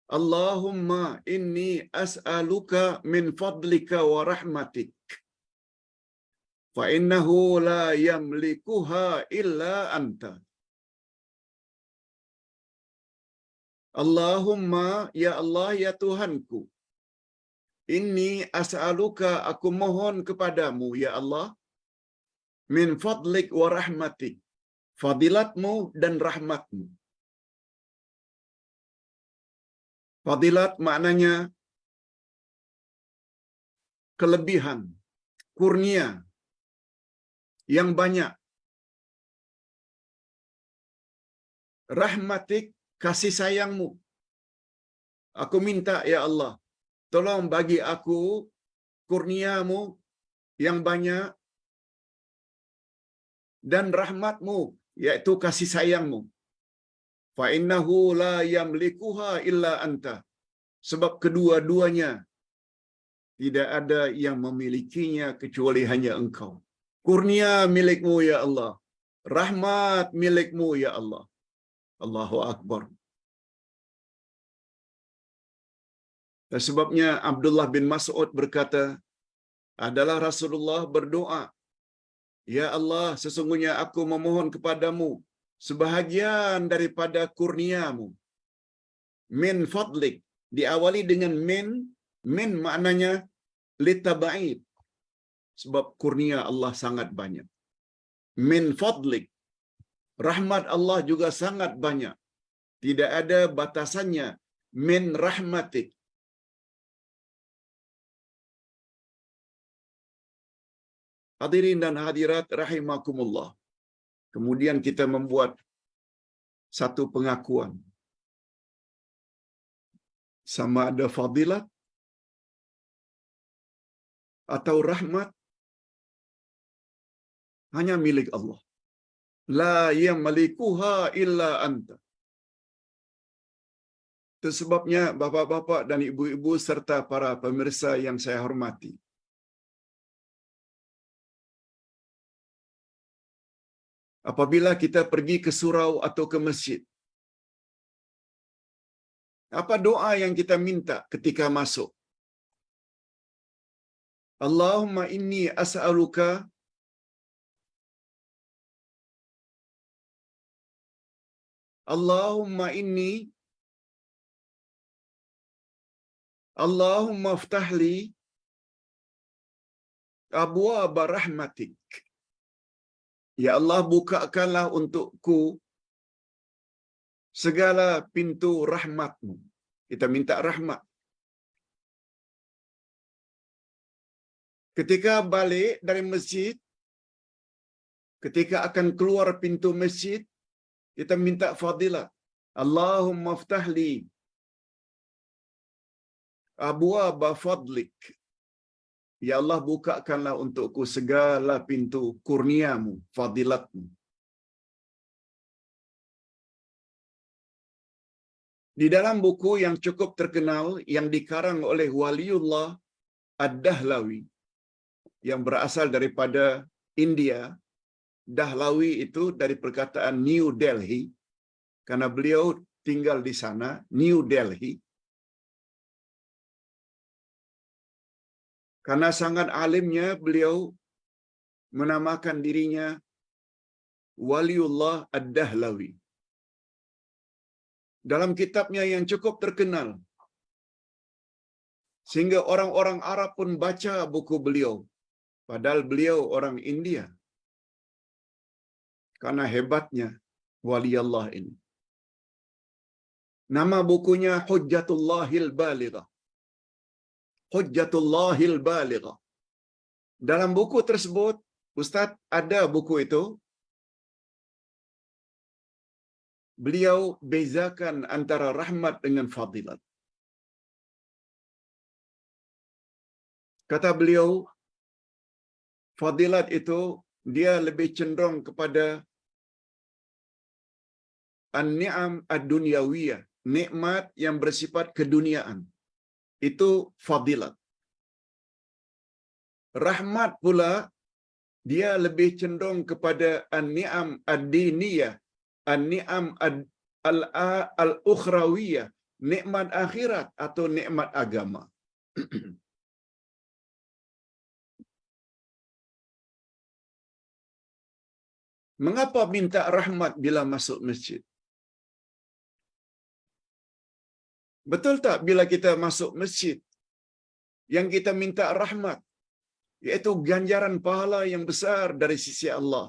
Allahumma inni as'aluka min fadlika wa rahmatik fa innahu la yamlikuha illa anta. Allahumma, ya Allah, ya Tuhanku, inni as'aluka, aku mohon kepadamu, ya Allah, min fadlik wa rahmatik, fadilatmu dan rahmatmu. Fadilat maknanya kelebihan, kurnia yang banyak. Rahmatik, kasih sayangmu. Aku minta, ya Allah, tolong bagi aku kurniamu yang banyak dan rahmatmu, yaitu kasih sayangmu. Fa innahu la yamlikuha illa anta. Sebab kedua-duanya tidak ada yang memilikinya kecuali hanya Engkau. Kurnia milikmu, ya Allah. Rahmat milikmu, ya Allah. Allahu Akbar. Dan sebabnya Abdullah bin Mas'ud berkata, adalah Rasulullah berdoa, ya Allah, sesungguhnya aku memohon kepadamu sebahagian daripada kurniamu. Min fadlik. Diawali dengan min maknanya litaba'id. Sebab kurnia Allah sangat banyak. Min fadlik. Rahmat Allah juga sangat banyak. Tidak ada batasannya. Min rahmatik. Hadirin dan hadirat rahimakumullah. Kemudian kita membuat satu pengakuan. Sama ada fadilat atau rahmat hanya milik Allah. La yamlikuha illa anta. Itu sebabnya bapak-bapak dan ibu-ibu serta para pemirsa yang saya hormati. Apabila kita pergi ke surau atau ke masjid, apa doa yang kita minta ketika masuk? Allahumma inni as'aluka Allahumma aftahli abwaaba rahmatik. Ya Allah, bukakanlah untukku segala pintu rahmatmu. Kita minta rahmat. Ketika balik dari masjid, ketika akan keluar pintu masjid, kita minta fadilat. Allahumma aftahli abwaaba fadlik. Ya Allah, bukakanlah untukku segala pintu kurniamu, fadilatmu. Di dalam buku yang cukup terkenal yang dikarang oleh Waliullah Ad-Dahlawi yang berasal daripada India, Dahlawi itu dari perkataan New Delhi, karena beliau tinggal di sana, New Delhi. Karena sangat alimnya, beliau menamakan dirinya Waliullah Ad-Dahlawi. Dalam kitabnya yang cukup terkenal, sehingga orang-orang Arab pun baca buku beliau, padahal beliau orang India. Karena hebatnya wali Allah ini. Nama bukunya Hujjatullahil Balighah. Hujjatullahil Balighah. Dalam buku tersebut, Ustaz ada buku itu, beliau bezakan antara rahmat dengan fadilat. Kata beliau, fadilat itu dia lebih cenderung kepada an-ni'am ad-dunyawiyah, nikmat yang bersifat keduniaan. Itu fadilat. Rahmat pula dia lebih cenderung kepada an-ni'am ad-diniyah, an-ni'am al-ukhrawiyah, nikmat akhirat atau nikmat agama. Mengapa minta rahmat bila masuk masjid? Betul tak bila kita masuk masjid yang kita minta rahmat, iaitu ganjaran pahala yang besar dari sisi Allah.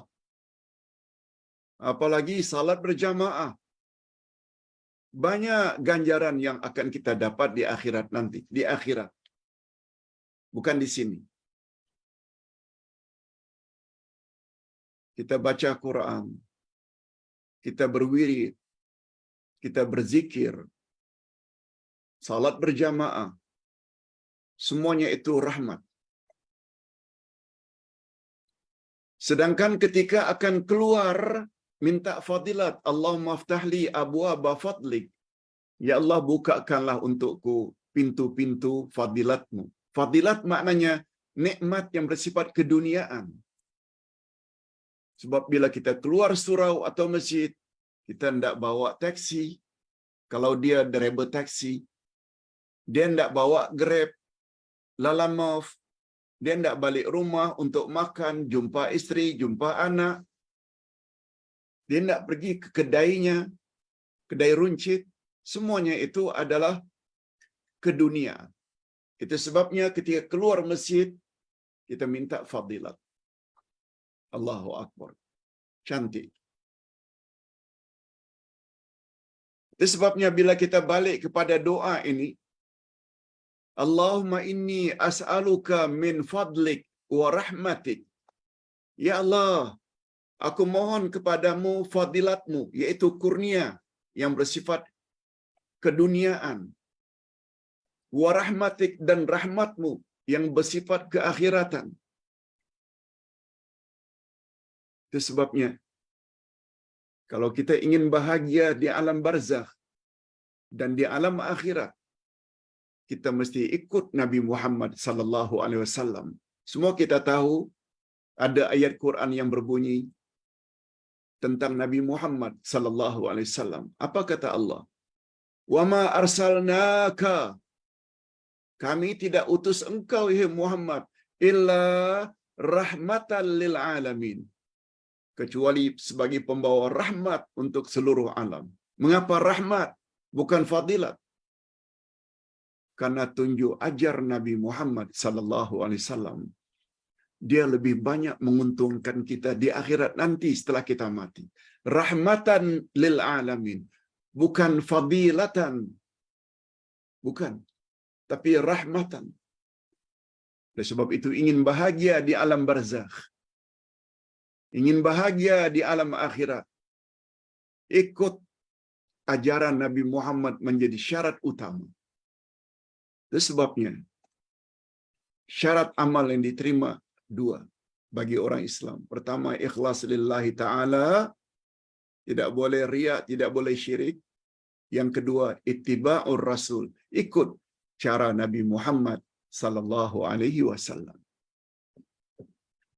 Apalagi salat berjamaah. Banyak ganjaran yang akan kita dapat di akhirat nanti, di akhirat. Bukan di sini. Kita baca Quran, kita berwirid, kita berzikir, salat berjamaah. Semuanya itu rahmat. Sedangkan ketika akan keluar minta fadilat, Allahumma aftahli abwaaba fadlik. Ya Allah, bukakanlah untukku pintu-pintu fadilatmu. Fadilat maknanya nikmat yang bersifat keduniaan. Sebab bila kita keluar surau atau masjid, kita hendak bawa taksi. Kalau dia driver taksi, dia hendak bawa Grab, Lalamove, dia hendak balik rumah untuk makan, jumpa isteri, jumpa anak. Dia hendak pergi ke kedainya, kedai runcit. Semuanya itu adalah keduniaan. Itu sebabnya ketika keluar masjid, kita minta fadilat. Allahu Akbar. Cantik. Itu sebabnya bila kita balik kepada doa ini, Allahumma inni as'aluka min fadlik wa rahmatik. Ya Allah, aku mohon kepadamu fadilatmu, yaitu kurnia yang bersifat keduniaan. Wa rahmatik, dan rahmatmu yang bersifat keakhiratan. Itu sebabnya, kalau kita ingin bahagia di alam barzakh dan di alam akhirat, kita mesti ikut Nabi Muhammad sallallahu alaihi wasallam. Semua kita tahu ada ayat Quran yang berbunyi tentang Nabi Muhammad sallallahu alaihi wasallam. Apa kata Allah? Wa ma arsalnaka, kami tidak utus engkau wahai Muhammad illa rahmatan lil alamin, kecuali sebagai pembawa rahmat untuk seluruh alam. Mengapa rahmat bukan fadilat? Karena tunjuk ajar Nabi Muhammad sallallahu alaihi wasallam, dia lebih banyak menguntungkan kita di akhirat nanti setelah kita mati. Rahmatan lil alamin, bukan fadilatan. Bukan, tapi rahmatan. Oleh sebab itu, ingin bahagia di alam barzakh, ingin bahagia di alam akhirat, ikut ajaran Nabi Muhammad menjadi syarat utama. Itu sebabnya syarat amal yang diterima dua bagi orang Islam. Pertama, ikhlas lillahi ta'ala, tidak boleh riya, tidak boleh syirik. Yang kedua, ittiba'ur rasul, ikut cara Nabi Muhammad sallallahu alaihi wasallam.